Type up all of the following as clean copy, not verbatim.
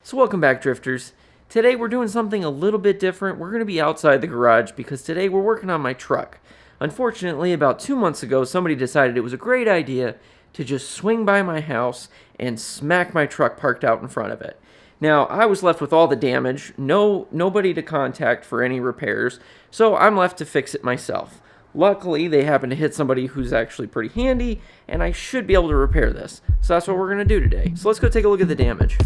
So welcome back, drifters. Today we're doing something a little bit different. We're going to be outside the garage because today we're working on my truck. Unfortunately, about 2 months ago, somebody decided it was a great idea to just swing by my house and smack my truck parked out in front of it. Now, I was left with all the damage, nobody to contact for any repairs, so I'm left to fix it myself. Luckily, they happened to hit somebody who's actually pretty handy, and I should be able to repair this. So that's what we're going to do today. So let's go take a look at the damage.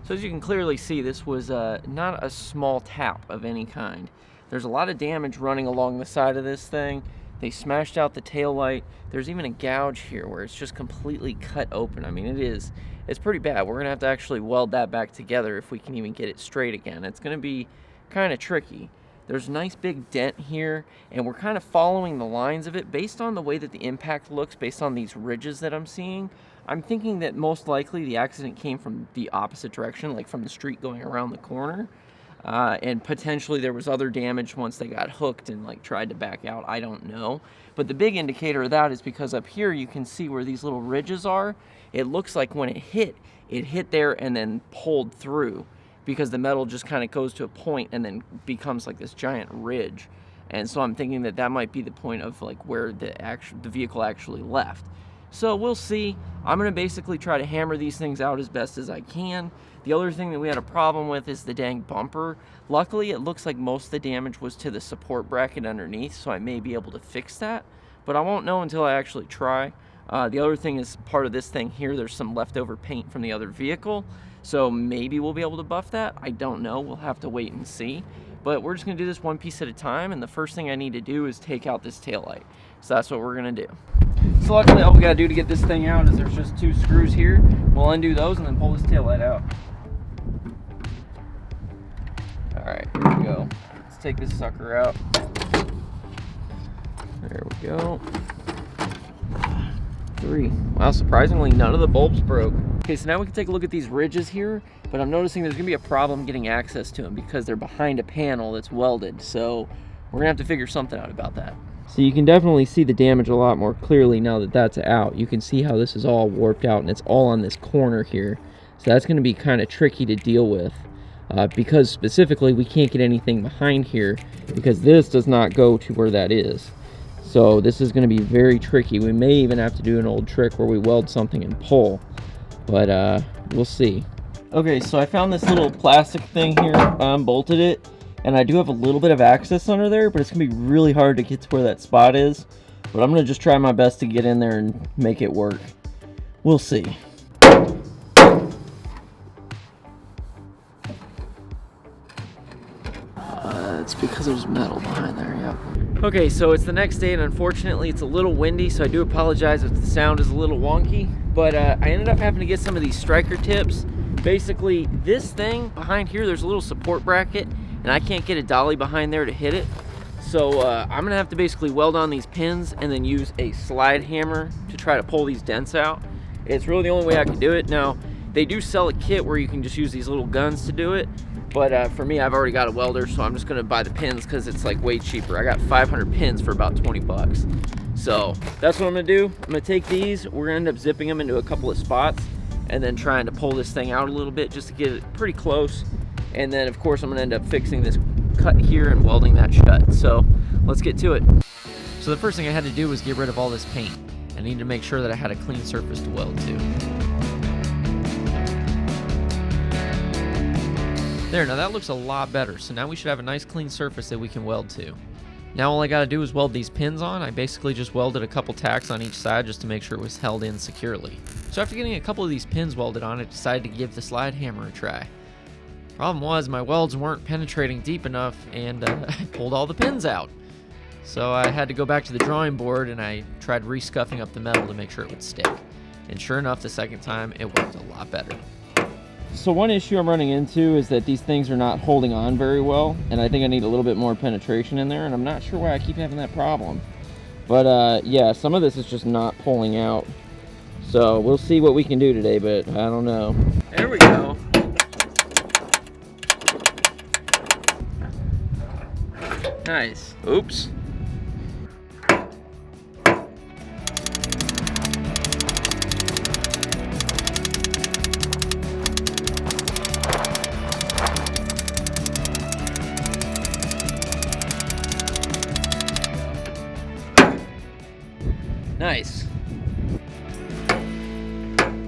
So as you can clearly see, this was not a small tap of any kind. There's a lot of damage running along the side of this thing. They smashed out the tail light. There's even a gouge here where it's just completely cut open. I mean, it's pretty bad. We're gonna have to actually weld that back together if we can even get it straight again. It's gonna be kind of tricky. There's a nice big dent here, and we're kind of following the lines of it based on the way that the impact looks, based on these ridges that I'm seeing. I'm thinking that most likely the accident came from the opposite direction, like from the street going around the corner. And potentially there was other damage once they got hooked and like tried to back out. I don't know. But the big indicator of that is because up here you can see where these little ridges are. It looks like when it hit there and then pulled through, because the metal just kind of goes to a point and then becomes like this giant ridge. And so I'm thinking that might be the point of like where the vehicle actually left. So we'll see. I'm going to basically try to hammer these things out as best as I can. The other thing that we had a problem with is the dang bumper. Luckily, it looks like most of the damage was to the support bracket underneath, so I may be able to fix that. But I won't know until I actually try. The other thing is part of this thing here, there's some leftover paint from the other vehicle. So maybe we'll be able to buff that. I don't know. We'll have to wait and see. But we're just going to do this one piece at a time, and the first thing I need to do is take out this taillight. So that's what we're going to do. So luckily all we got to do to get this thing out is there's just 2 screws here. We'll undo those and then pull this taillight out. Alright, here we go. Let's take this sucker out. There we go. 3. Wow, surprisingly none of the bulbs broke. Okay, so now we can take a look at these ridges here, but I'm noticing there's going to be a problem getting access to them because they're behind a panel that's welded. So we're going to have to figure something out about that. So you can definitely see the damage a lot more clearly now that that's out. You can see how this is all warped out and it's all on this corner here. So that's going to be kind of tricky to deal with because specifically we can't get anything behind here because this does not go to where that is. So this is going to be very tricky. We may even have to do an old trick where we weld something and pull, but we'll see. Okay, so I found this little plastic thing here, bolted it. And I do have a little bit of access under there, but it's going to be really hard to get to where that spot is. But I'm going to just try my best to get in there and make it work. We'll see. It's because there's metal behind there, yep. Okay, so it's the next day, and unfortunately it's a little windy, so I do apologize if the sound is a little wonky. But I ended up having to get some of these striker tips. Basically, this thing behind here, there's a little support bracket, and I can't get a dolly behind there to hit it. So I'm gonna have to basically weld on these pins and then use a slide hammer to try to pull these dents out. It's really the only way I can do it. Now, they do sell a kit where you can just use these little guns to do it, but for me, I've already got a welder, so I'm just gonna buy the pins because it's like way cheaper. I got 500 pins for about 20 bucks. So that's what I'm gonna do. I'm gonna take these, we're gonna end up zipping them into a couple of spots and then trying to pull this thing out a little bit just to get it pretty close. And then of course I'm gonna end up fixing this cut here and welding that shut. So let's get to it. So the first thing I had to do was get rid of all this paint. I needed to make sure that I had a clean surface to weld to. There, now that looks a lot better. So now we should have a nice clean surface that we can weld to. Now all I gotta do is weld these pins on. I basically just welded a couple tacks on each side just to make sure it was held in securely. So after getting a couple of these pins welded on, I decided to give the slide hammer a try. Problem was, my welds weren't penetrating deep enough, and I pulled all the pins out. So I had to go back to the drawing board, and I tried rescuffing up the metal to make sure it would stick. And sure enough, the second time, it worked a lot better. So one issue I'm running into is that these things are not holding on very well, and I think I need a little bit more penetration in there, and I'm not sure why I keep having that problem. But yeah, some of this is just not pulling out. So we'll see what we can do today, but I don't know. There we go. Nice. Oops. Nice.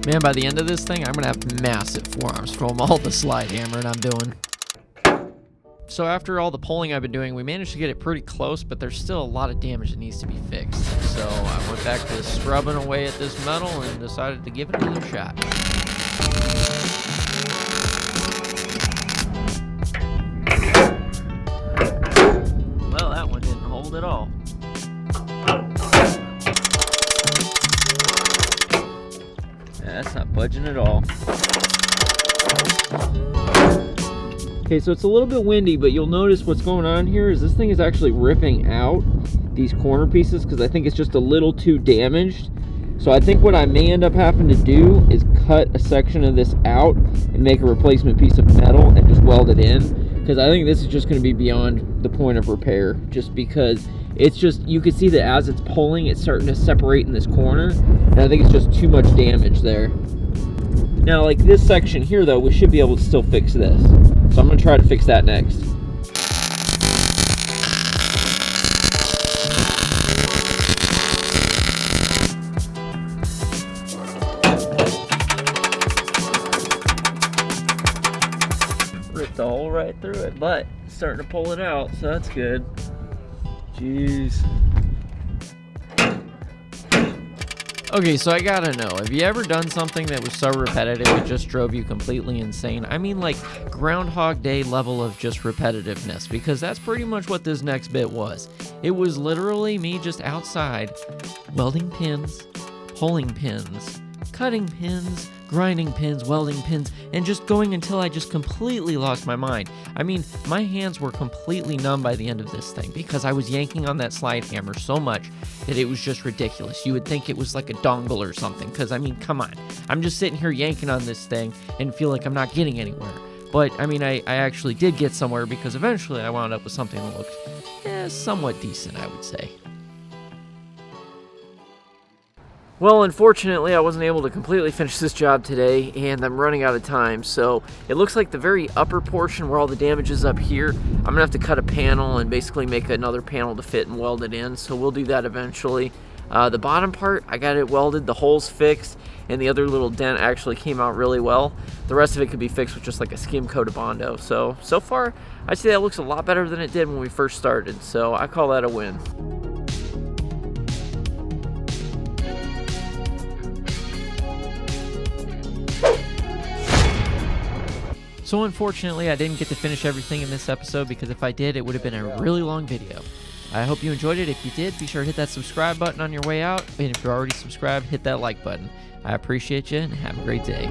Man, by the end of this thing, I'm gonna have massive forearms from all the slide hammering I'm doing. So after all the pulling I've been doing, we managed to get it pretty close, but there's still a lot of damage that needs to be fixed. So I went back to scrubbing away at this metal and decided to give it another shot. Well, that one didn't hold at all. Yeah, that's not budging at all. Okay, so it's a little bit windy, but you'll notice what's going on here is this thing is actually ripping out these corner pieces because I think it's just a little too damaged. So I think what I may end up having to do is cut a section of this out and make a replacement piece of metal and just weld it in, because I think this is just going to be beyond the point of repair, just because it's just, you can see that as it's pulling, it's starting to separate in this corner, and I think it's just too much damage there. Now, like this section here, though, we should be able to still fix this. So I'm going to try to fix that next. Ripped a hole right through it, but it's starting to pull it out, so that's good. Jeez. Okay, so I gotta know, have you ever done something that was so repetitive it just drove you completely insane? I mean, like Groundhog Day level of just repetitiveness, because that's pretty much what this next bit was. It was literally me just outside welding pins, pulling pins, cutting pins, grinding pins, welding pins, and just going until I just completely lost my mind. I mean, my hands were completely numb by the end of this thing because I was yanking on that slide hammer so much that it was just ridiculous. You would think it was like a dongle or something, because I mean, come on. I'm just sitting here yanking on this thing and feel like I'm not getting anywhere. But I mean, I actually did get somewhere, because eventually I wound up with something that looked somewhat decent, I would say. Well, unfortunately, I wasn't able to completely finish this job today, and I'm running out of time. So it looks like the very upper portion where all the damage is up here, I'm gonna have to cut a panel and basically make another panel to fit and weld it in. So we'll do that eventually. The bottom part, I got it welded, the holes fixed, and the other little dent actually came out really well. The rest of it could be fixed with just like a skim coat of Bondo. So far, I'd say that looks a lot better than it did when we first started. So I call that a win. So unfortunately, I didn't get to finish everything in this episode, because if I did, it would have been a really long video. I hope you enjoyed it. If you did, be sure to hit that subscribe button on your way out. And if you're already subscribed, hit that like button. I appreciate you, and have a great day.